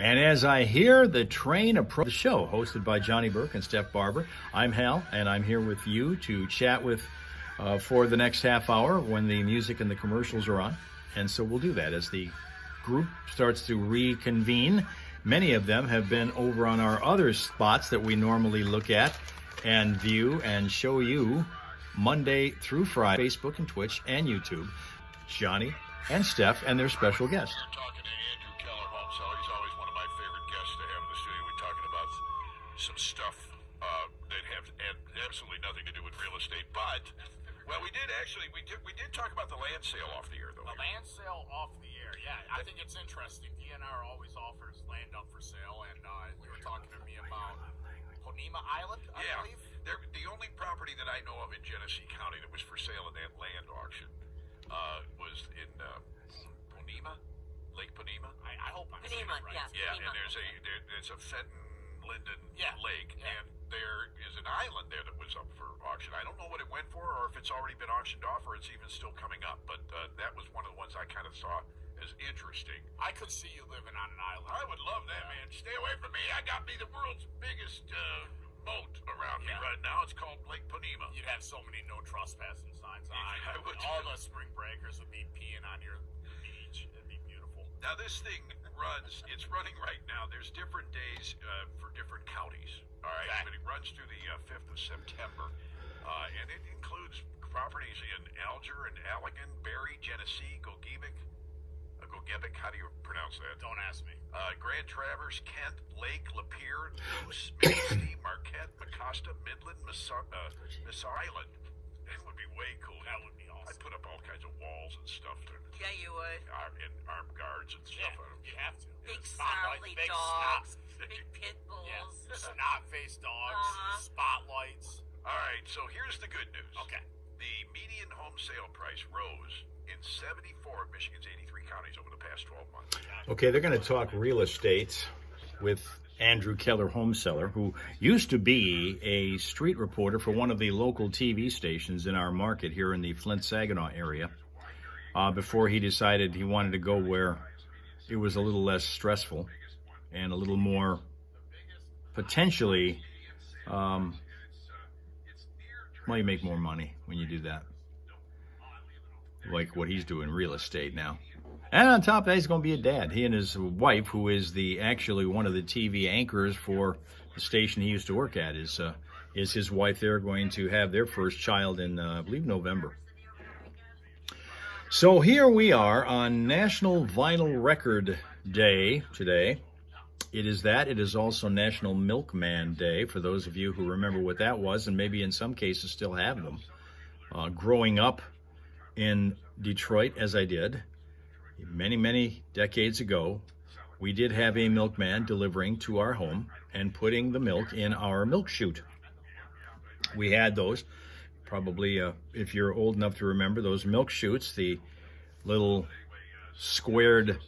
And as I hear the train approach the show, hosted by Johnny Burke and Steph Barber, I'm Hal, and I'm here with you to chat with for the next half hour when the music and the commercials are on. And so we'll do that as the group starts to reconvene. Many of them have been over on our other spots that we normally look at and view and show you Monday through Friday, Facebook and Twitch and YouTube. Johnny and Steph and their special guest. Some stuff that have absolutely nothing to do with real estate, but we did talk about the land sale off the air, though. The land sale off the air, yeah. I think it's interesting. DNR always offers land up for sale, and you were talking to me about Ponema Island, I believe. The only property that I know of in Genesee County that was for sale in that land auction was in Ponema, Lake Ponema. I hope I'm saying it right. Yes, Yeah, Ponema. and there's a Fenton Linden Lake, and there is an island there that was up for auction. I don't know what it went for, or if it's already been auctioned off, or it's even still coming up. But that was one of the ones I kind of saw as interesting. I could see you living on an island. I would love that, man. Stay away from me. I got me the world's biggest moat around me right now. It's called Lake Ponema. You'd have so many no trespassing signs on. I would. All the spring breakers would be peeing on your beach. It'd be beautiful. Now this thing it's running right now. There's different days for different counties. All right, Okay. but it runs through the 5th of September, and it includes properties in Alger and Allegan, Barry, Genesee, Gogebic. How do you pronounce that? Don't ask me. Grand Traverse, Kent, Lake, Lapeer, Luce, Manistee, Marquette, Mecosta, Midland, Miss Island. That would be way cool. That would be awesome. I'd put up all kinds of walls and stuff. Yeah, you would. And armed guards and stuff. You have to. Big Spotlights, snarly big dogs, snot- big pit bulls. Yeah, snot-faced dogs, spotlights. All right, so here's the good news. Okay. The median home sale price rose in 74 of Michigan's 83 counties over the past 12 months. Okay, they're going to talk real estate with Andrew Keller, home seller, who used to be a street reporter for one of the local TV stations in our market here in the Flint-Saginaw area, before he decided he wanted to go where it was a little less stressful and a little more potentially, you make more money when you do that, like what he's doing real estate now. And on top of that, he's going to be a dad. He and his wife, who is actually one of the TV anchors for the station he used to work at, is his wife. They're going to have their first child in, I believe, November. So here we are on National Vinyl Record Day today. It is that. It is also National Milkman Day, for those of you who remember what that was, and maybe in some cases still have them. Growing up in Detroit, as I did, many, many decades ago, we did have a milkman delivering to our home and putting the milk in our milk chute. We had those, probably, if you're old enough to remember, those milk chutes, the little squared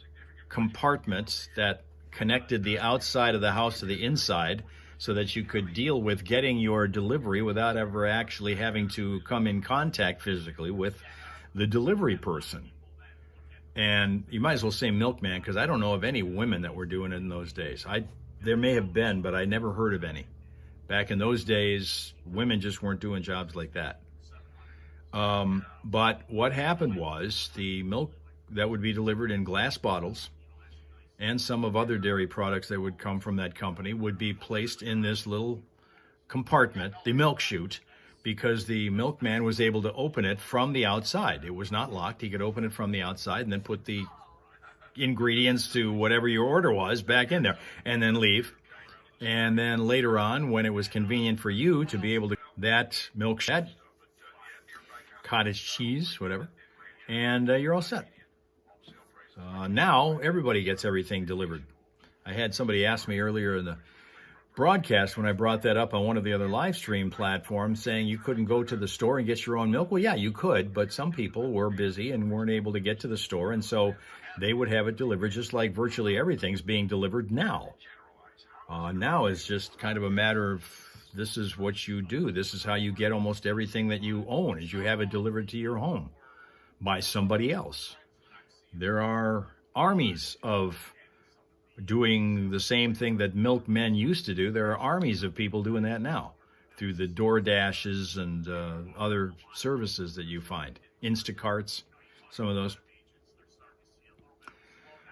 compartments that connected the outside of the house to the inside so that you could deal with getting your delivery without ever actually having to come in contact physically with the delivery person. And you might as well say milkman, because I don't know of any women that were doing it in those days. There may have been, but I never heard of any. Back in those days, women just weren't doing jobs like that. But what happened was the milk that would be delivered in glass bottles and some of other dairy products that would come from that company would be placed in this little compartment, the milk chute, because the milkman was able to open it from the outside. It was not locked. He could open it from the outside and then put the ingredients to whatever your order was back in there and then leave. And then later on, when it was convenient for you to be able to that milk shed, cottage cheese, whatever, and you're all set. Now everybody gets everything delivered. I had somebody ask me earlier in the broadcast when I brought that up on one of the other live stream platforms, saying you couldn't go to the store and get your own milk. Well, yeah, you could, but some people were busy and weren't able to get to the store, and so they would have it delivered, just like virtually everything's being delivered now. Now is just kind of a matter of, this is what you do. This is how you get almost everything that you own, is you have it delivered to your home by somebody else. There are armies of doing the same thing that milkmen used to do. There are armies of people doing that now through the door dashes and other services that you find, Instacarts, some of those.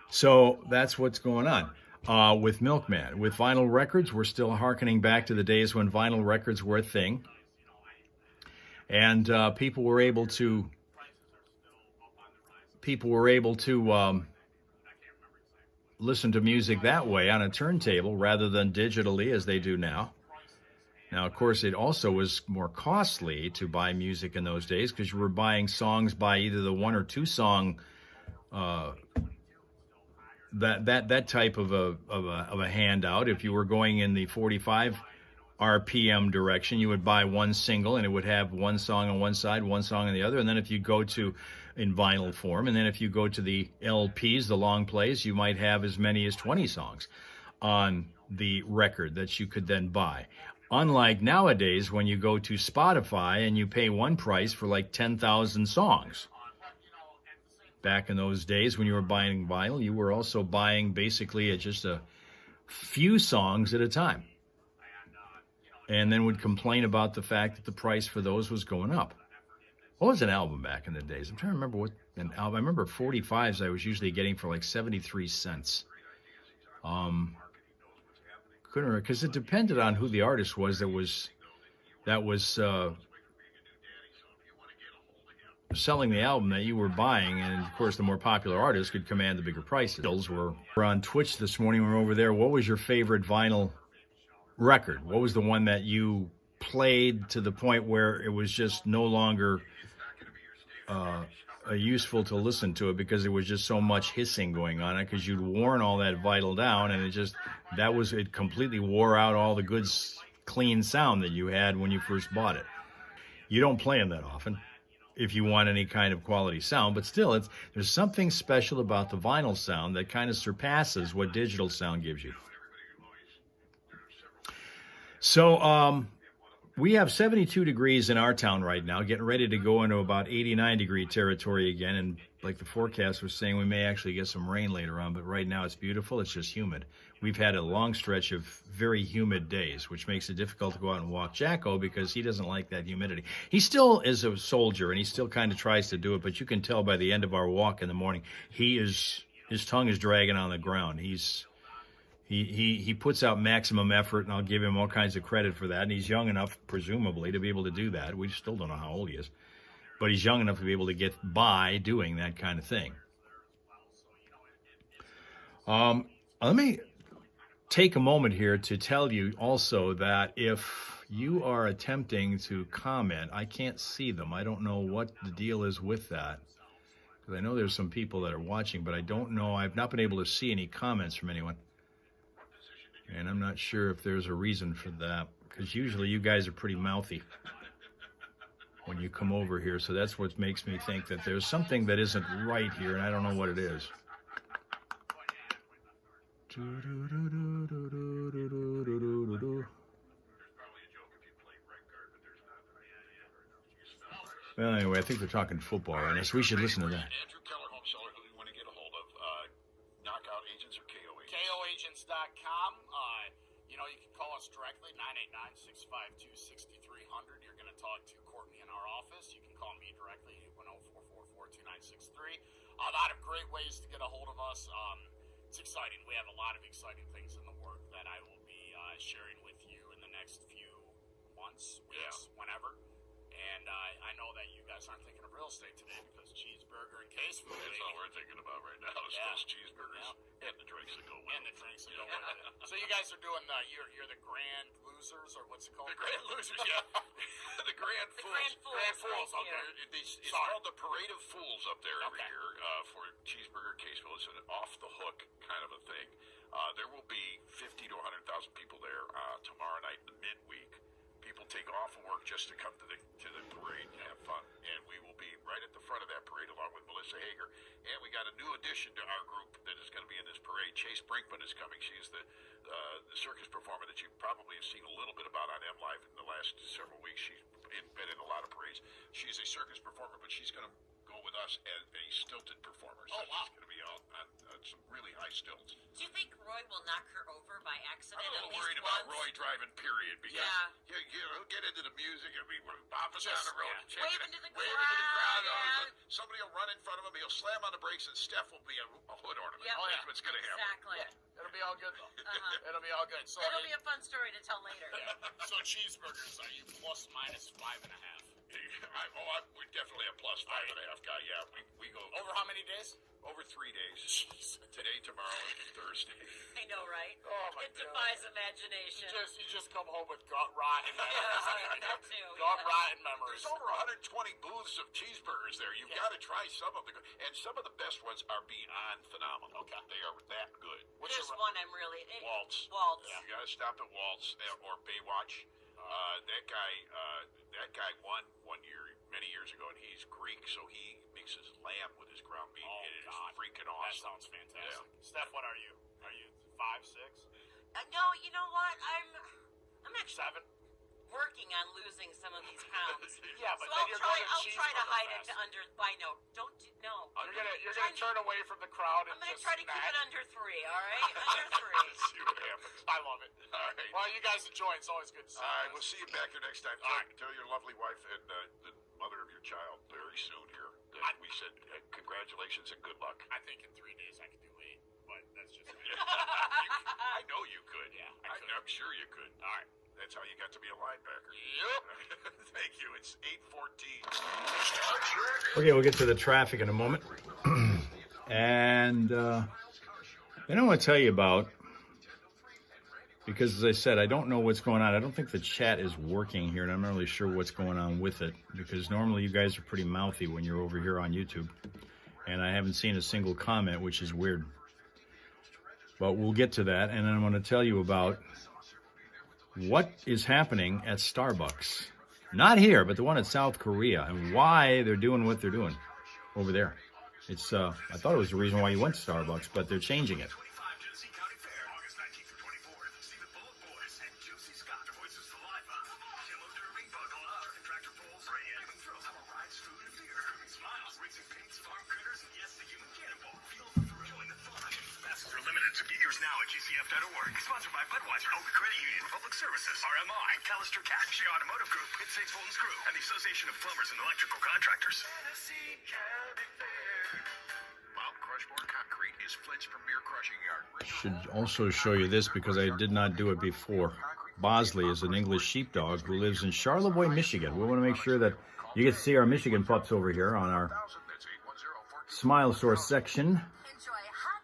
So that's what's going on with Milkman. With vinyl records, we're still hearkening back to the days when vinyl records were a thing, and people were able to listen to music that way on a turntable rather than digitally as they do now. Now, of course, it also was more costly to buy music in those days because you were buying songs by either the one or two song, that type of a handout. If you were going in the 45 RPM direction, you would buy one single and it would have one song on one side, one song on the other. And then if you go to in vinyl form, and then if you go to the LPs, the long plays, you might have as many as 20 songs on the record that you could then buy. Unlike nowadays when you go to Spotify and you pay one price for like 10,000 songs. Back in those days when you were buying vinyl, you were also buying basically just a few songs at a time. And then would complain about the fact that the price for those was going up. What was an album back in the days? I'm trying to remember what an album. I remember 45s I was usually getting for like 73 cents. Couldn't remember because it depended on who the artist was that was selling the album that you were buying, and of course the more popular artists could command the bigger prices. We're on Twitch this morning. We're over there. What was your favorite vinyl record? What was the one that you played to the point where it was just no longer useful to listen to it because there was just so much hissing going on it because you'd worn all that vinyl down, and it completely wore out all the good clean sound that you had when you first bought it. You don't play them that often if you want any kind of quality sound, but still there's something special about the vinyl sound that kind of surpasses what digital sound gives you. So we have 72 degrees in our town right now, getting ready to go into about 89 degree territory again. And like the forecast was saying, we may actually get some rain later on, but right now it's beautiful. It's just humid. We've had a long stretch of very humid days, which makes it difficult to go out and walk Jacko because he doesn't like that humidity. He still is a soldier and he still kind of tries to do it, but you can tell by the end of our walk in the morning, his tongue is dragging on the ground. He puts out maximum effort, and I'll give him all kinds of credit for that. And he's young enough, presumably, to be able to do that. We still don't know how old he is. But he's young enough to be able to get by doing that kind of thing. Let me take a moment here to tell you also that if you are attempting to comment, I can't see them. I don't know what the deal is with that. Because I know there's some people that are watching, but I don't know. I've not been able to see any comments from anyone. And I'm not sure if there's a reason for that, because usually you guys are pretty mouthy when you come over here. So that's what makes me think that there's something that isn't right here, and I don't know what it is. Well, anyway, I think they're talking football right now, so we should listen to that. Andrew Keller, home seller, who you want to get a hold of, Knockout Agents or KO Agents? KOagents.com. You can call us directly, 989-652-6300. You're going to talk to Courtney in our office. You can call me directly, 810-444-2963. A lot of great ways to get a hold of us. It's exciting. We have a lot of exciting things in the work that I will be sharing with you in the next few months, weeks, whenever. And I know that you guys aren't thinking of real estate today because cheeseburger and case food. That's all we're thinking about right now is those cheeseburgers and the drinks that go with it. So you guys are doing you're the grand losers, or what's it called? The grand losers, yeah. The grand fools. Grand fools. Okay. It's called the Parade of Fools up there every year for cheeseburger case food. It's an off the hook kind of a thing. There will be 50 to 100,000 people there tomorrow night, midweek. People take off of work just to come to the parade and have fun, and we will be right at the front of that parade along with Melissa Hager. And we got a new addition to our group that is going to be in this parade. Chase Brinkman is coming. She's the circus performer that you probably have seen a little bit about on M Live in the last several weeks. She's been in a lot of parades. She's a circus performer, but she's going to go with us as a stilted performer. So she's going to be on some really high stilts. Do you think Roy will knock her over by accident? I'm a at little least worried about once? Roy driving, period, because Yeah. he'll get into the music and be bopping down the road, checking Wave it, into the waving to the crowd. crowd, yeah. Somebody will run in front of him, he'll slam on the brakes, and Steph will be a hood ornament. Yep. That's what's going to happen. Exactly. It'll be all good though. Uh-huh. It'll be all good. So It'll be a fun story to tell later. So cheeseburgers, are you plus minus 5.5? We're definitely a plus 5.5 guy. Yeah, we go Over how many days? over 3 days. Today, tomorrow, and Thursday. I know, right? Oh my It God. defies imagination. You just come home with gut rotten memories. Yeah, that too. Gut Yeah. rotten memories. There's over 120 booths of cheeseburgers there. You've got to try some of the good. And some of the best ones are beyond phenomenal. Okay. They are that good. There's one I'm really... Waltz. Waltz. You got to stop at Waltz or Baywatch. That guy won one year, many years ago, and he's Greek, so he mixes lamb with his ground beef. Oh, It is God. freaking That awesome. sounds fantastic. Steph, what are you? Are you 5, 6, No, you know what? I'm actually 7? working on losing some of these pounds. Yeah, but So then you're going to I'll try to cheeseburger hide it fest. to under... I know. Don't do... No. You're gonna turn away from the crowd and I'm going to just try to keep snack. it under 3, all right? Under 3. See what happens. I love it. All right. Well, you guys enjoy. It's always good to see All right, you. we'll see you back here next time. All right. Tell your lovely wife and the mother of your child very soon here that we said congratulations and good luck. I think in 3 days I could do 8, but that's just me. I know you could. Yeah, I could. I'm sure you could. All right. That's how you got to be a linebacker. Yep. Thank you. It's 8:14. Okay, we'll get to the traffic in a moment. And then I want to tell you about, because as I said, I don't know what's going on. I don't think the chat is working here, and I'm not really sure what's going on with it, because normally you guys are pretty mouthy when you're over here on YouTube. And I haven't seen a single comment, which is weird. But we'll get to that, and then I'm going to tell you about what is happening at Starbucks. Not here, but the one in South Korea, and why they're doing what they're doing over there. It's I thought it was the reason why you went to Starbucks, but they're changing it. Sponsored by Budweiser, Oak Credit Union, Public Services, RMI, Callister Cash, the Automotive Group, It's St. Fulton's Group, and the Association of Plumbers and Electrical Contractors. Mount Crushmore Concrete is Flint's premier crushing yard. Should also show you this because I did not do it before. Bosley is an English sheepdog who lives in Charlevoix, Michigan. We want to make sure that you get to see our Michigan pups over here on our Smile Source section.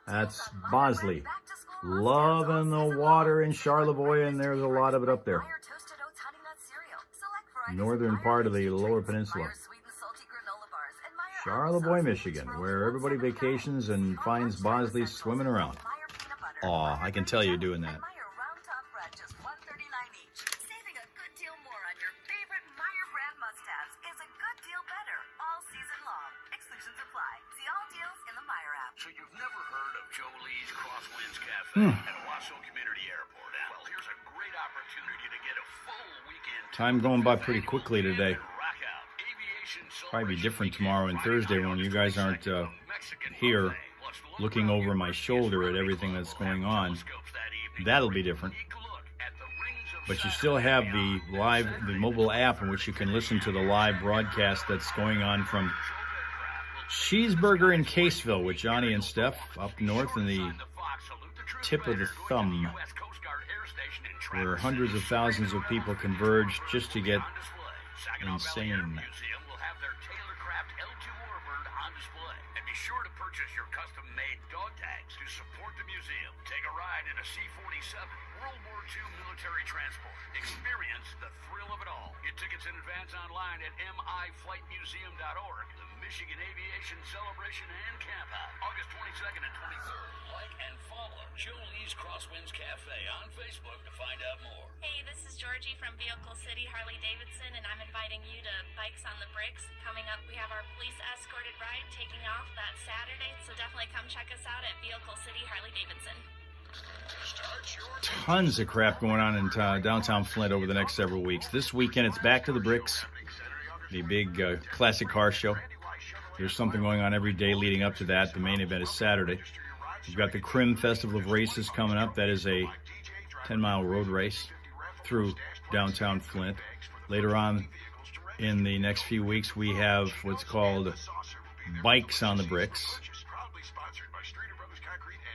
That's Bosley. Loving the water in Charlevoix, and there's a lot of it up there. Northern part of the Lower Peninsula. Charlevoix, Michigan, where everybody vacations and finds Bosley swimming around. Aw, I can tell you're doing that. So you've never heard of Jolie's Crosswinds Cafe at Owasso Community Airport? Well, here's a great opportunity to get a full weekend. Time going by pretty quickly today. Rock out. Aviation Probably be different tomorrow and Thursday when you guys aren't here looking over my shoulder at everything that's going on. That'll be different. But you still have the mobile app in which you can listen to the live broadcast that's going on from Cheeseburger in Caseville with Johnny and Steph up north in the tip of the thumb, where hundreds of thousands of people converge just to get insane. Sure to purchase your custom-made dog tags to support the museum. Take a ride in a C-47 World War II military transport. Experience the thrill of it all. Get tickets in advance online at miflightmuseum.org. The Michigan Aviation Celebration and Campout, August 22nd and 23rd. Like and follow Jolie's Crosswinds Cafe on Facebook to find out more. Hey, this is Georgie from Vehicle City Harley Davidson, and I'm inviting you to Bikes on the Bricks. Coming up, we have our police escorted ride taking off that Saturday, so definitely come check us out at Vehicle City Harley Davidson. Tons of crap going on in downtown Flint over the next several weeks. This weekend, it's Back to the Bricks, the big classic car show. There's something going on every day leading up to that. The main event is Saturday. We've got the Crim Festival of Races coming up. That is a 10-mile road race through downtown Flint. Later on in the next few weeks, we have what's called Bikes on the Bricks.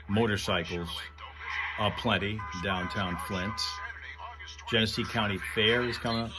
Motorcycles, plenty, downtown Flint. Genesee County Fair is coming up.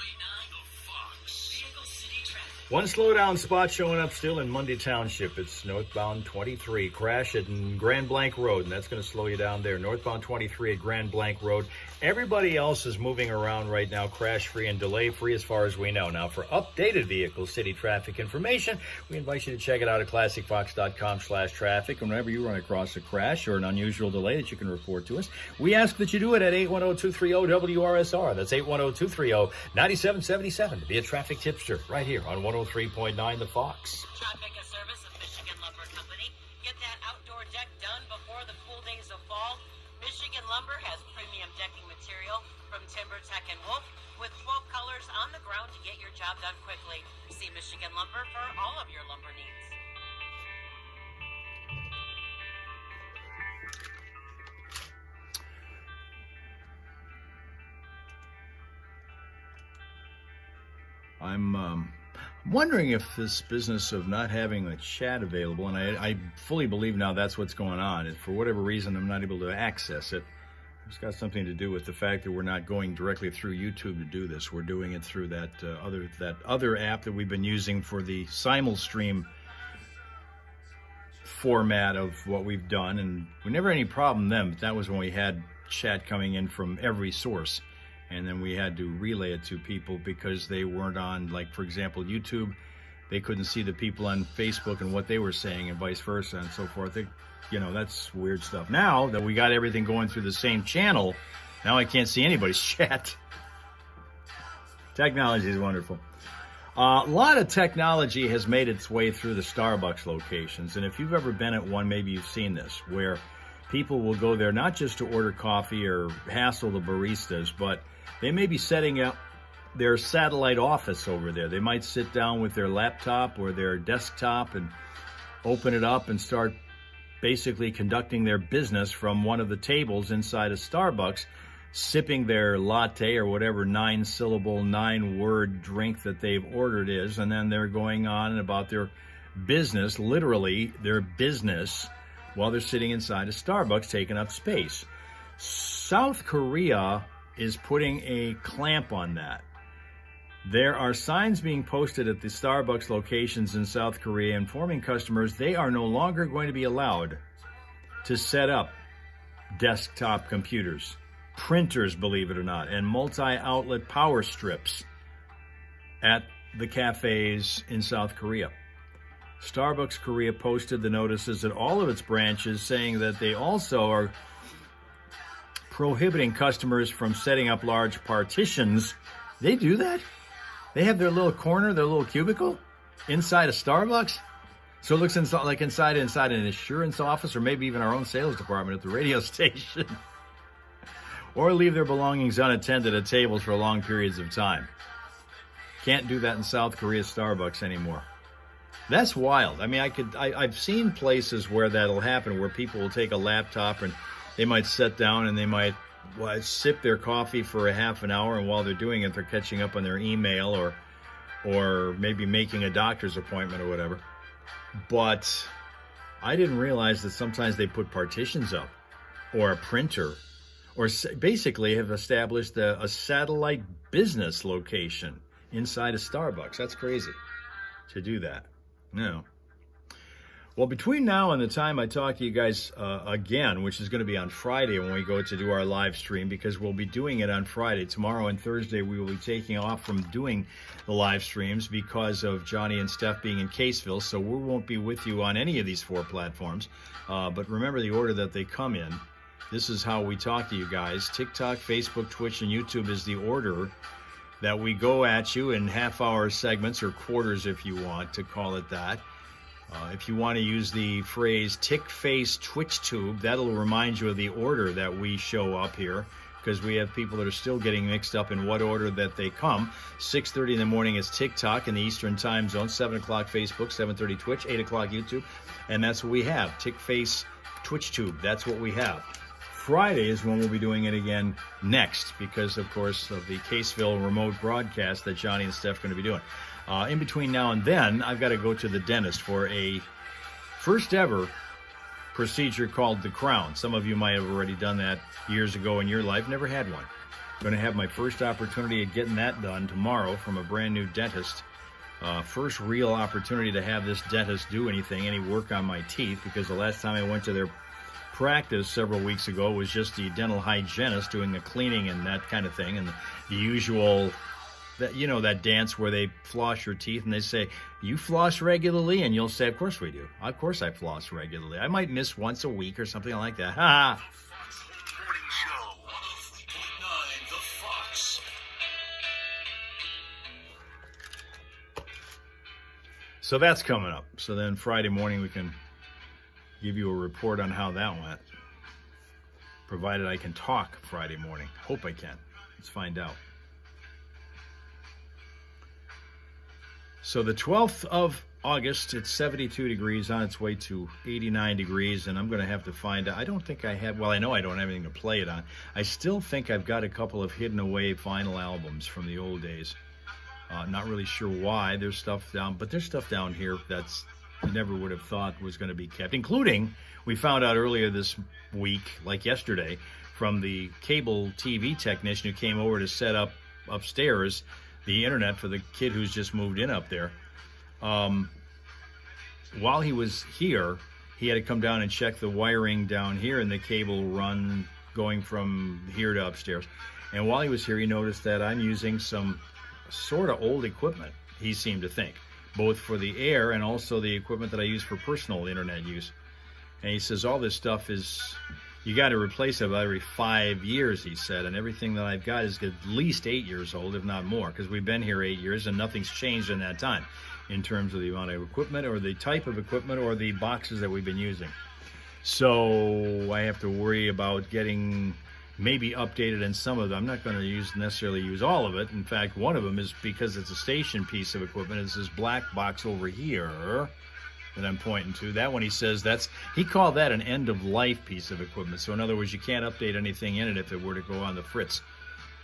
One slowdown spot showing up still in Mundy Township. It's northbound 23. Crash at Grand Blanc Road, and that's going to slow you down there. Northbound 23 at Grand Blanc Road. Everybody else is moving around right now, crash-free and delay-free as far as we know. Now, for updated Vehicle City traffic information, we invite you to check it out at classicfox.com/traffic. And whenever you run across a crash or an unusual delay that you can report to us, we ask that you do it at 810-230-WRSR. That's 810-230-9777 to be a traffic tipster right here on 103.9 The Fox. Traffic, a service of Michigan Lumber Company. Get that outdoor deck done before the cool days of fall. Michigan Lumber has premium decking material from Timber Tech and Wolf with 12 colors on the ground to get your job done quickly. See Michigan Lumber for all of your lumber needs. I'm wondering if this business of not having the chat available, and I fully believe now that's what's going on, and for whatever reason I'm not able to access it. It's got something to do with the fact that we're not going directly through YouTube to do this. We're doing it through that other app that we've been using for the simul-stream format of what we've done, and we never had any problem then, but that was when we had chat coming in from every source. And then we had to relay it to people because they weren't on, like, for example, YouTube. They couldn't see the people on Facebook and what they were saying and vice versa and so forth. That's weird stuff. Now that we got everything going through the same channel, now I can't see anybody's chat. Technology is wonderful. A lot of technology has made its way through the Starbucks locations. And if you've ever been at one, maybe you've seen this, where people will go there not just to order coffee or hassle the baristas, but they may be setting up their satellite office over there. They might sit down with their laptop or their desktop and open it up and start basically conducting their business from one of the tables inside a Starbucks, sipping their latte or whatever 9-syllable, 9-word drink that they've ordered is, and then they're going on and about their business, literally their business, while they're sitting inside a Starbucks taking up space. South Korea is putting a clamp on that. There are signs being posted at the Starbucks locations in South Korea informing customers they are no longer going to be allowed to set up desktop computers, printers, believe it or not, and multi-outlet power strips at the cafes in South Korea. Starbucks Korea posted the notices at all of its branches saying that they also are prohibiting customers from setting up large partitions. They do that? They have their little corner, their little cubicle inside a Starbucks? So it looks like inside an insurance office or maybe even our own sales department at the radio station. Or leave their belongings unattended at tables for long periods of time. Can't do that in South Korea Starbucks anymore. That's wild. I mean, I've seen places where that'll happen, where people will take a laptop and they might sit down and they might sip their coffee for a half an hour, and while they're doing it, they're catching up on their email or maybe making a doctor's appointment or whatever. But I didn't realize that sometimes they put partitions up or a printer or basically have established a satellite business location inside a Starbucks. That's crazy to do that. No. Well, between now and the time I talk to you guys again, which is going to be on Friday when we go to do our live stream, because we'll be doing it on Friday. Tomorrow and Thursday we will be taking off from doing the live streams because of Johnny and Steph being in Caseville, so we won't be with you on any of these 4 platforms. But remember the order that they come in. This is how we talk to you guys. TikTok, Facebook, Twitch, and YouTube is the order that we go at you in half-hour segments or quarters, if you want to call it that. If you want to use the phrase tick face Twitch tube, that'll remind you of the order that we show up here. because we have people that are still getting mixed up in what order that they come. 6:30 in the morning is TikTok in the Eastern time zone, 7 o'clock Facebook, 7:30 Twitch, 8 o'clock YouTube, and that's what we have. TickFace, TwitchTube, that's what we have. Friday is when we'll be doing it again next because, of course, of the Caseville remote broadcast that Johnny and Steph are going to be doing. In between now and then, I've got to go to the dentist for a first ever procedure called the crown. Some of you might have already done that years ago in your life. Never had one. Going to have my first opportunity at getting that done tomorrow from a brand new dentist. First real opportunity to have this dentist do anything, any work on my teeth, because the last time I went to their practice several weeks ago was just the dental hygienist doing the cleaning and that kind of thing, and the usual, that, you know, that dance where they floss your teeth and they say, "You floss regularly?" And you'll say, "Of course we do. Of course I floss regularly. I might miss once a week or something like that." Ha! Morning show on 3.9 The Fox. So that's coming up. So then Friday morning we can give you a report on how that went, provided I can talk Friday morning. Hope I can. Let's find out. So the 12th of August, it's 72 degrees, on its way to 89 degrees, and I'm going to have to find out. I don't think I have, well, I know I don't have anything to play it on. I still think I've got a couple of hidden away vinyl albums from the old days. Not really sure why. There's stuff down, but there's stuff down here that's you never would have thought was going to be kept, including, we found out earlier this week, like yesterday, from the cable TV technician who came over to set up upstairs the internet for the kid who's just moved in up there. While he was here, he had to come down and check the wiring down here in the cable run going from here to upstairs. And while he was here, he noticed that I'm using some sort of old equipment, he seemed to think, both for the air and also the equipment that I use for personal internet use. And he says, all this stuff is, you got to replace it about every 5 years, he said, and everything that I've got is at least 8 years old, if not more, because we've been here 8 years and nothing's changed in that time in terms of the amount of equipment or the type of equipment or the boxes that we've been using. So I have to worry about getting maybe updated in some of them. I'm not going to necessarily use all of it. In fact, one of them is, because it's a station piece of equipment, it's this black box over here that I'm pointing to. That one, he says, he called that an end-of-life piece of equipment. So in other words, you can't update anything in it if it were to go on the fritz.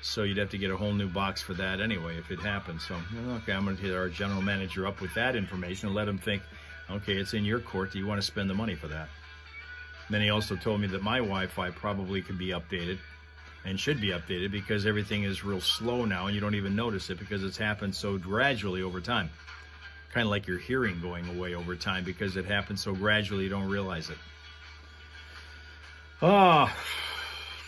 So you'd have to get a whole new box for that anyway if it happens. So, okay, I'm going to hit our general manager up with that information and let him think, okay, it's in your court. Do you want to spend the money for that? Then he also told me that my Wi-Fi probably could be updated and should be updated because everything is real slow now and you don't even notice it because it's happened so gradually over time. Kind of like your hearing going away over time because it happens so gradually you don't realize it. So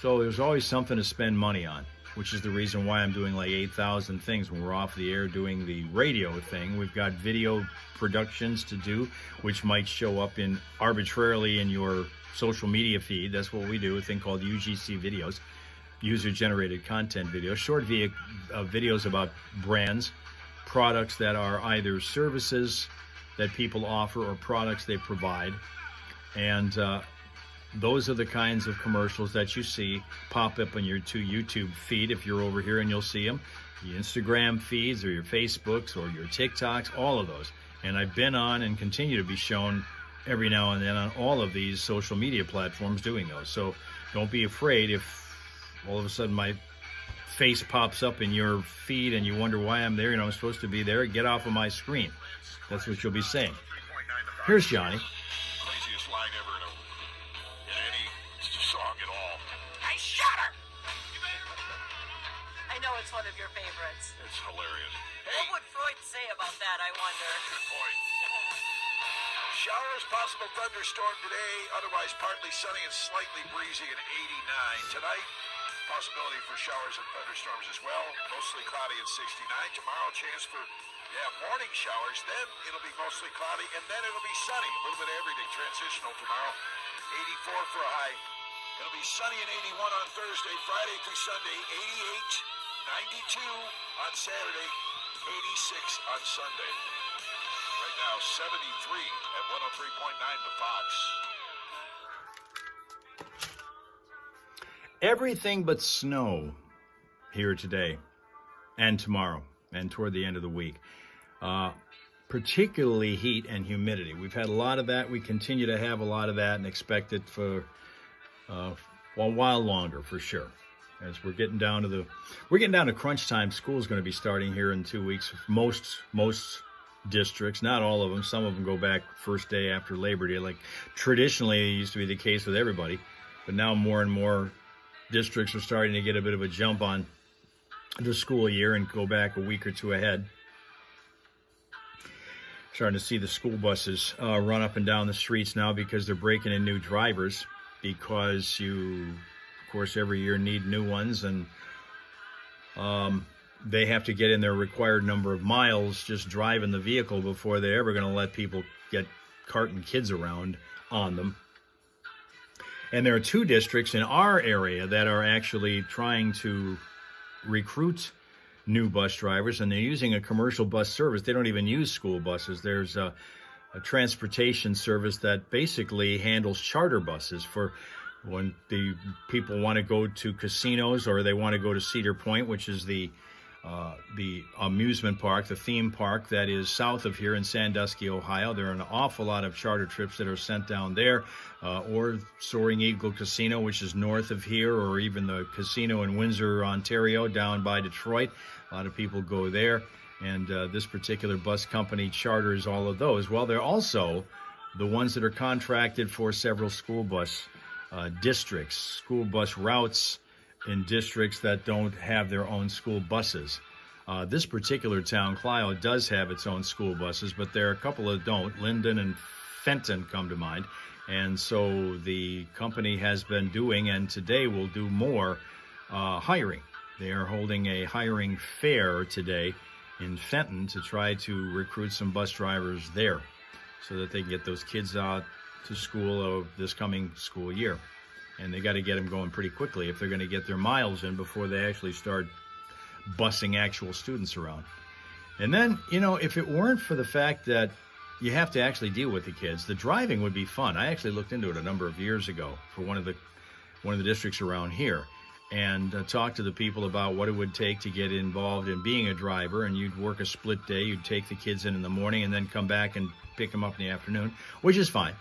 there's always something to spend money on, which is the reason why I'm doing like 8,000 things when we're off the air doing the radio thing. We've got video productions to do, which might show up arbitrarily in your social media feed. That's what we do, a thing called UGC videos, user-generated content videos, short videos about brands, products that are either services that people offer or products they provide. And those are the kinds of commercials that you see pop up on your YouTube feed if you're over here, and you'll see them. Your Instagram feeds or your Facebooks or your TikToks, all of those. And I've been on and continue to be shown every now and then on all of these social media platforms doing those. So don't be afraid if all of a sudden my face pops up in your feed and you wonder why I'm there. I'm supposed to be there. Get off of my screen. That's what you'll be saying. Here's Johnny. Craziest line ever in any song at all. I shot her! I know it's one of your favorites. It's hilarious. What would Freud say about that, I wonder? Good point. Showers, possible thunderstorm today, otherwise partly sunny and slightly breezy at 89. Tonight, possibility for showers and thunderstorms as well, mostly cloudy at 69. Tomorrow, chance for, morning showers, then it'll be mostly cloudy, and then it'll be sunny. A little bit of everything, transitional tomorrow. 84 for a high. It'll be sunny and 81 on Thursday, Friday through Sunday, 88, 92 on Saturday, 86 on Sunday. Right now, 73 at 103.9 The Fox. everything but snow here today and tomorrow and toward the end of the week. Particularly heat and humidity. We've had a lot of that. We continue to have a lot of that and expect it for a while longer, for sure. As we're getting down to crunch time. School's going to be starting here in 2 weeks. Most districts, not all of them. Some of them go back first day after Labor Day, like traditionally it used to be the case with everybody. But now more and more districts are starting to get a bit of a jump on the school year and go back a week or two ahead. Starting to see the school buses run up and down the streets now because they're breaking in new drivers, because you, of course, every year need new ones, and they have to get in their required number of miles just driving the vehicle before they're ever going to let people get carting kids around on them. And there are 2 districts in our area that are actually trying to recruit new bus drivers, and they're using a commercial bus service. They don't even use school buses. There's a transportation service that basically handles charter buses for when the people want to go to casinos, or they want to go to Cedar Point, which is the amusement park, the theme park that is south of here in Sandusky, Ohio. There are an awful lot of charter trips that are sent down there, or Soaring Eagle Casino, which is north of here, or even the casino in Windsor, Ontario, down by Detroit. A lot of people go there, and this particular bus company charters all of those. Well, they're also the ones that are contracted for several school bus districts, school bus routes in districts that don't have their own school buses. This particular town, Clio, does have its own school buses, but there are a couple that don't. Linden and Fenton come to mind. And so the company has been doing, and today will do more, hiring. They are holding a hiring fair today in Fenton to try to recruit some bus drivers there so that they can get those kids out to school this coming school year. And they got to get them going pretty quickly if they're going to get their miles in before they actually start busing actual students around. And then, if it weren't for the fact that you have to actually deal with the kids, the driving would be fun. I actually looked into it a number of years ago for one of the districts around here, and talked to the people about what it would take to get involved in being a driver. And you'd work a split day. You'd take the kids in the morning and then come back and pick them up in the afternoon, which is fine.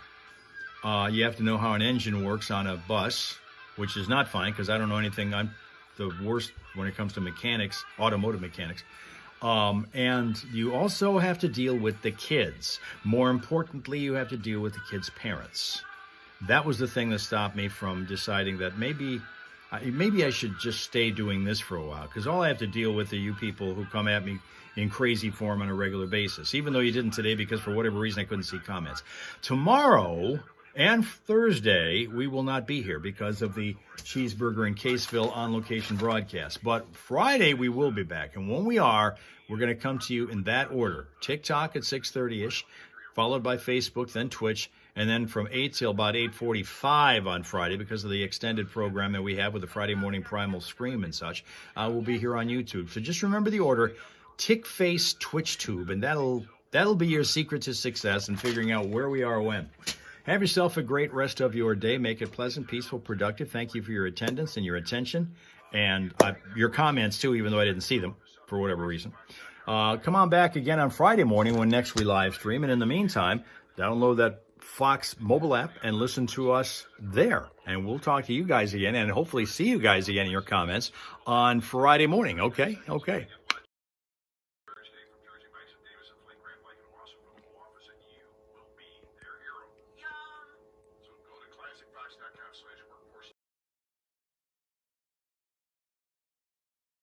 You have to know how an engine works on a bus, which is not fine because I don't know anything. I'm the worst when it comes to mechanics, automotive mechanics. And you also have to deal with the kids. More importantly, you have to deal with the kids' parents. That was the thing that stopped me from deciding that maybe I should just stay doing this for a while, because all I have to deal with are you people who come at me in crazy form on a regular basis, even though you didn't today because for whatever reason I couldn't see comments. Tomorrow and Thursday, we will not be here because of the Cheeseburger and Caseville on-location broadcast. But Friday, we will be back. And when we are, we're going to come to you in that order. TikTok at 6:30-ish, followed by Facebook, then Twitch, and then from 8 till about 8:45 on Friday, because of the extended program that we have with the Friday morning Primal Scream and such, we'll be here on YouTube. So just remember the order, TickFace, TwitchTube, and that'll be your secret to success in figuring out where we are when. Have yourself a great rest of your day. Make it pleasant, peaceful, productive. Thank you for your attendance and your attention, and your comments too, even though I didn't see them for whatever reason. Come on back again on Friday morning when next we live stream. And in the meantime, download that Fox mobile app and listen to us there. And we'll talk to you guys again and hopefully see you guys again in your comments on Friday morning. Okay? Okay. So go to classicfox.com/work